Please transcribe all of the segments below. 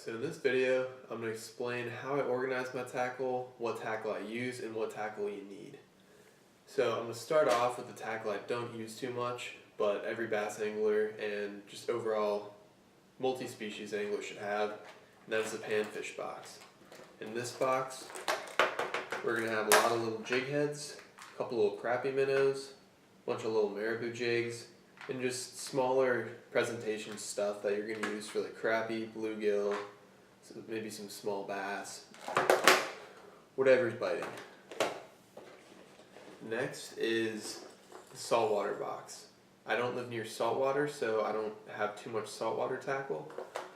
So in this video, I'm going to explain how I organize my tackle, what tackle I use, and what tackle you need. So I'm going to start off with the tackle I don't use too much, but every bass angler and just overall multi-species angler should have, and that is the panfish box. In this box, we're going to have a lot of little jig heads, a couple little crappie minnows, a bunch of little marabou jigs, and just smaller presentation stuff that you're going to use for like crappie, bluegill, so maybe some small bass, whatever's biting. Next is the saltwater box. I don't live near saltwater, so I don't have too much saltwater tackle,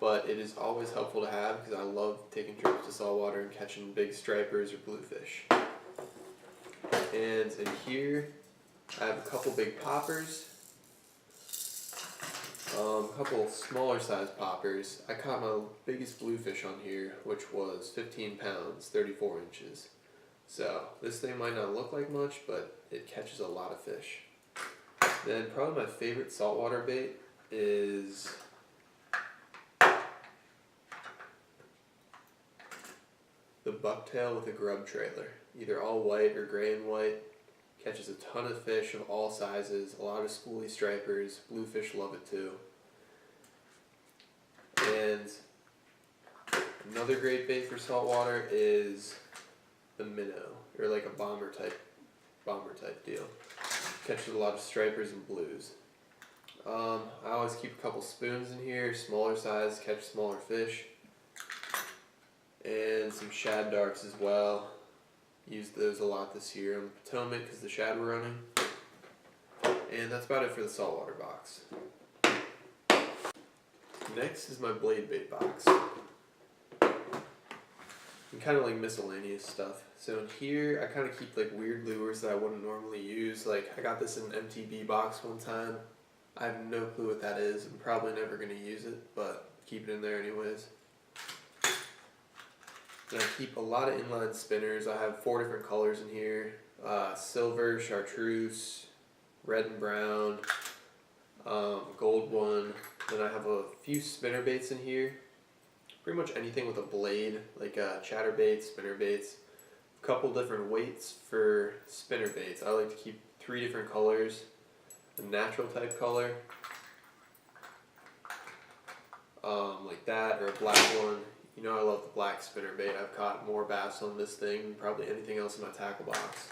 but it is always helpful to have because I love taking trips to saltwater and catching big stripers or bluefish. And in here, I have a couple big poppers, a couple smaller size poppers. I caught my biggest bluefish on here, which was 15 pounds, 34 inches. So this thing might not look like much, but it catches a lot of fish. Then probably my favorite saltwater bait is the bucktail with a grub trailer. Either all white or gray and white. Catches a ton of fish of all sizes, a lot of schoolie stripers, bluefish love it too. And another great bait for saltwater is the minnow, or like a bomber type deal. Catches a lot of stripers and blues. I always keep a couple spoons in here, smaller size, catch smaller fish. And some shad darts as well. Used those a lot this year on the Potomac because the shad were running. And that's about it for the saltwater box. Next is my blade bait box. And kind of like miscellaneous stuff. So in here, I kind of keep like weird lures that I wouldn't normally use. Like I got this in an MTB box one time. I have no clue what that is. I'm probably never going to use it, but keep it in there anyways. And I keep a lot of inline spinners. I have 4 different colors in here. Silver, chartreuse, red and brown, gold one. Then I have a few spinner baits in here. Pretty much anything with a blade, like chatterbaits, spinner baits. A couple different weights for spinner baits. I like to keep 3 different colors. A natural type color, like that, or a black one. You know I love the black spinner bait. I've caught more bass on this thing than probably anything else in my tackle box.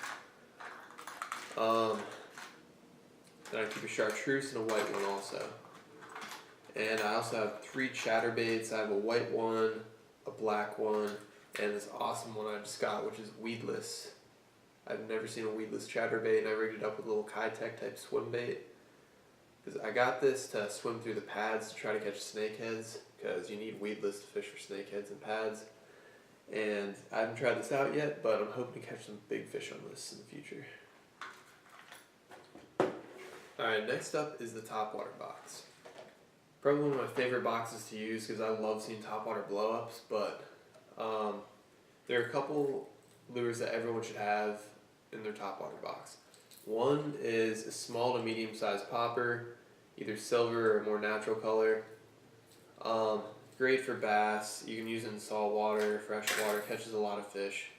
Then I keep a chartreuse and a white one also. And I also have 3 chatterbaits. I have a white one, a black one, and this awesome one I just got, which is weedless. I've never seen a weedless chatterbait, and I rigged it up with a little Kitech type swim bait. Because I got this to swim through the pads to try to catch snakeheads, because you need weedless to fish for snakeheads and pads. And I haven't tried this out yet, but I'm hoping to catch some big fish on this in the future. Alright, next up is the Topwater Box. Probably one of my favorite boxes to use because I love seeing topwater blow-ups, but there are a couple lures that everyone should have in their topwater box. One is a small to medium sized popper, either silver or more natural color. Great for bass. You can use it in salt water, fresh water, catches a lot of fish.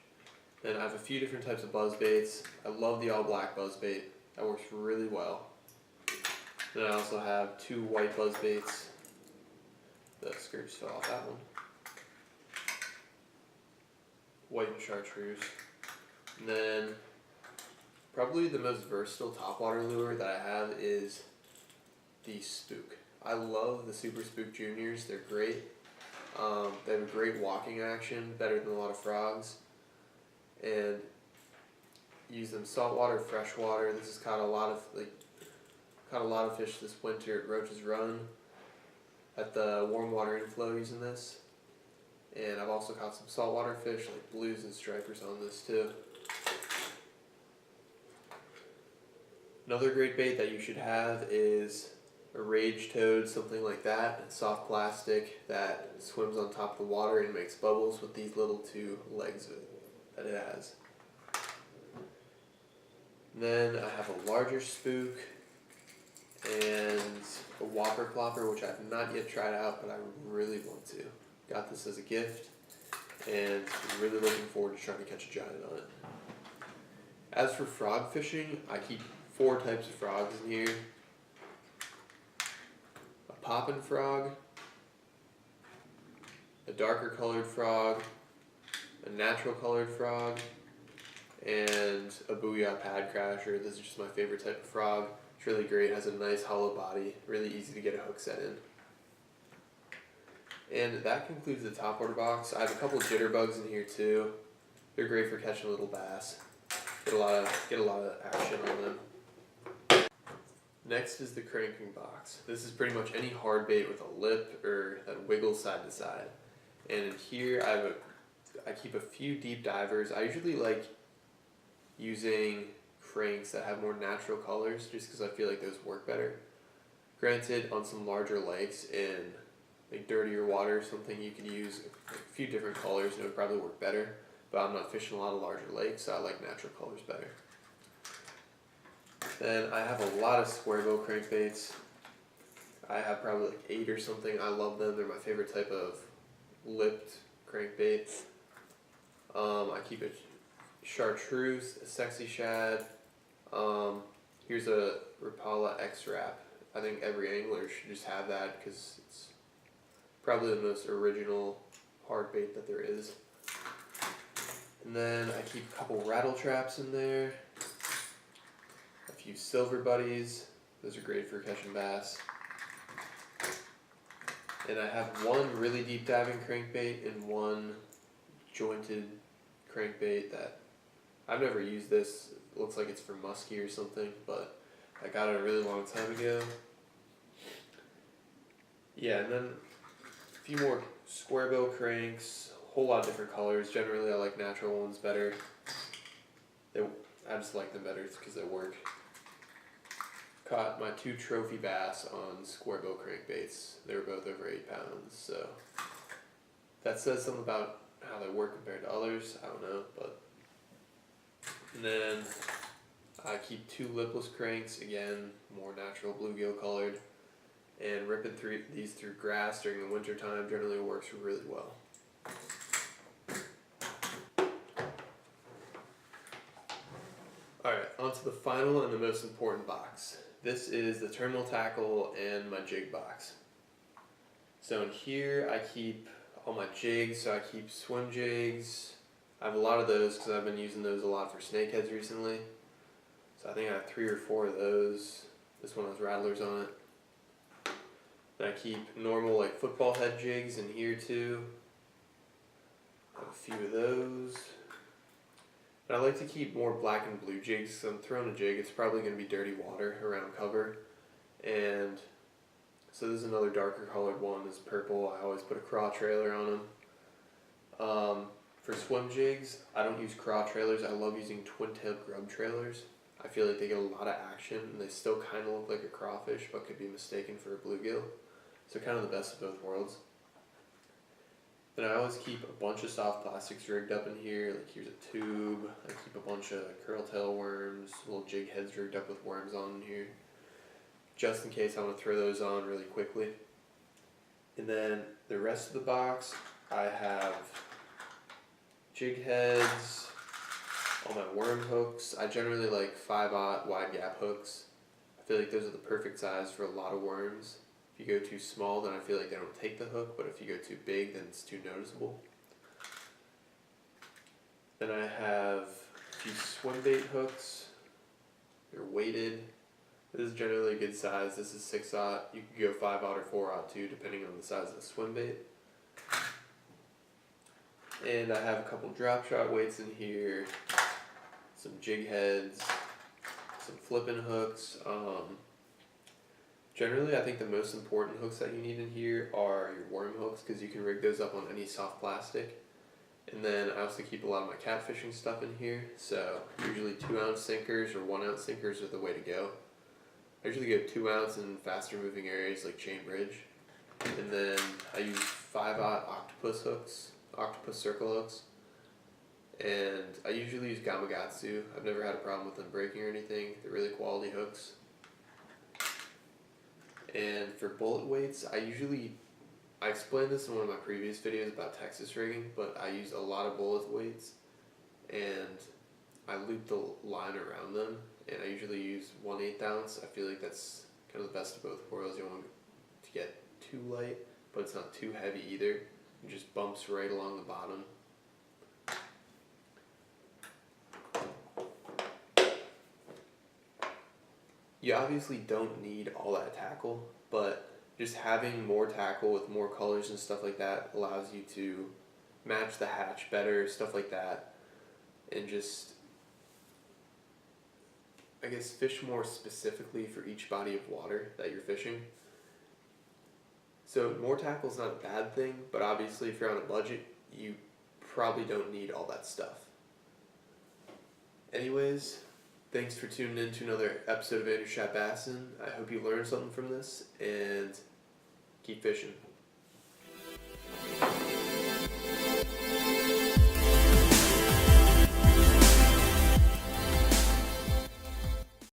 Then I have a few different types of buzz baits. I love the all black buzz bait. That works really well. Then I also have 2 white buzz baits. The skirts fell off that one. White and chartreuse. And then probably the most versatile topwater lure that I have is the Spook. I love the Super Spook Juniors. They're great. They have a great walking action, better than a lot of frogs. And use them saltwater, freshwater. This has caught a lot of fish this winter at Roach's Run at the warm water inflow using this. And I've also caught some saltwater fish like blues and stripers on this too. Another great bait that you should have is a rage toad, something like that. It's soft plastic that swims on top of the water and makes bubbles with these little 2 legs that it has. And then I have a larger spook and a whopper plopper, which I've not yet tried out, but I really want to. Got this as a gift, and I'm really looking forward to trying to catch a giant on it. As for frog fishing, I keep 4 types of frogs in here. A poppin' frog, a darker colored frog, a natural colored frog, and a booyah pad crasher. This is just my favorite type of frog. It's really great, has a nice hollow body, really easy to get a hook set in. And that concludes the topwater box. I have a couple of jitterbugs in here too. They're great for catching little bass. Get a lot of action on them. Next is the cranking box. This is pretty much any hard bait with a lip or that wiggles side to side. And in here I keep a few deep divers. I usually like using cranks that have more natural colors just because I feel like those work better. Granted, on some larger lakes in like dirtier water or something, you could use a few different colors and it would probably work better. But I'm not fishing a lot of larger lakes, so I like natural colors better. Then I have a lot of square bill crankbaits. I have probably like 8 or something. I love them. They're my favorite type of lipped crankbait. I keep a chartreuse, a sexy shad. Here's a Rapala X-Wrap. I think every angler should just have that because it's probably the most original hard bait that there is. And then I keep a couple rattle traps in there. A few silver buddies. Those are great for catching bass. And I have one really deep diving crankbait and one jointed crankbait that I've never used this. It looks like it's for muskie or something, but I got it a really long time ago. Yeah, and then a few more square bill cranks, a whole lot of different colors. Generally I like natural ones better. I just like them better because they work. Caught my 2 trophy bass on square bill crankbaits. They were both over 8 pounds, so that says something about how they work compared to others. I don't know, but. And then I keep 2 lipless cranks, again, more natural bluegill colored, and ripping these through grass during the winter time generally works really well. Alright, on to the final and the most important box. This is the terminal tackle and my jig box. So in here I keep all my jigs, so I keep swim jigs. I have a lot of those because I've been using those a lot for snakeheads recently. So I think I have 3 or 4 of those. This one has rattlers on it. Then I keep normal like football head jigs in here too. I have a few of those. But I like to keep more black and blue jigs. So I'm throwing a jig, it's probably going to be dirty water around cover. And so this is another darker colored one, this purple. I always put a craw trailer on them. For swim jigs, I don't use craw trailers. I love using twin-tailed grub trailers. I feel like they get a lot of action and they still kind of look like a crawfish but could be mistaken for a bluegill. So kind of the best of both worlds. Then I always keep a bunch of soft plastics rigged up in here. Like here's a tube. I keep a bunch of curl-tail worms, little jig heads rigged up with worms on in here, just in case I want to throw those on really quickly. And then the rest of the box, I have jig heads, all my worm hooks. I generally like 5/0 wide gap hooks. I feel like those are the perfect size for a lot of worms. If you go too small, then I feel like they don't take the hook, but if you go too big, then it's too noticeable. Then I have a few swim bait hooks. They're weighted. This is generally a good size. This is 6/0. You can go 5/0 or 4/0 too, depending on the size of the swim bait. And I have a couple drop shot weights in here, some jig heads, some flipping hooks. Generally, I think the most important hooks that you need in here are your worm hooks because you can rig those up on any soft plastic. And then I also keep a lot of my catfishing stuff in here. So usually 2-ounce sinkers or 1-ounce sinkers are the way to go. I usually go 2-ounce in faster moving areas like chain bridge. And then I use 5/0 octopus hooks. Octopus circle hooks, and I usually use Gamakatsu. I've never had a problem with them breaking or anything. They're really quality hooks. And for bullet weights, I usually I explained this in one of my previous videos about Texas rigging, but I use a lot of bullet weights, and I loop the line around them, and I usually use 1/8 ounce. I feel like that's kind of the best of both worlds. You don't want to get too light, but it's not too heavy either. It just bumps right along the bottom. You obviously don't need all that tackle, but just having more tackle with more colors and stuff like that allows you to match the hatch better, stuff like that, and just, I guess, fish more specifically for each body of water that you're fishing. So more tackle is not a bad thing, but obviously if you're on a budget, you probably don't need all that stuff. Anyways, thanks for tuning in to another episode of Andrew Shot Bassin. I hope you learned something from this, and keep fishing.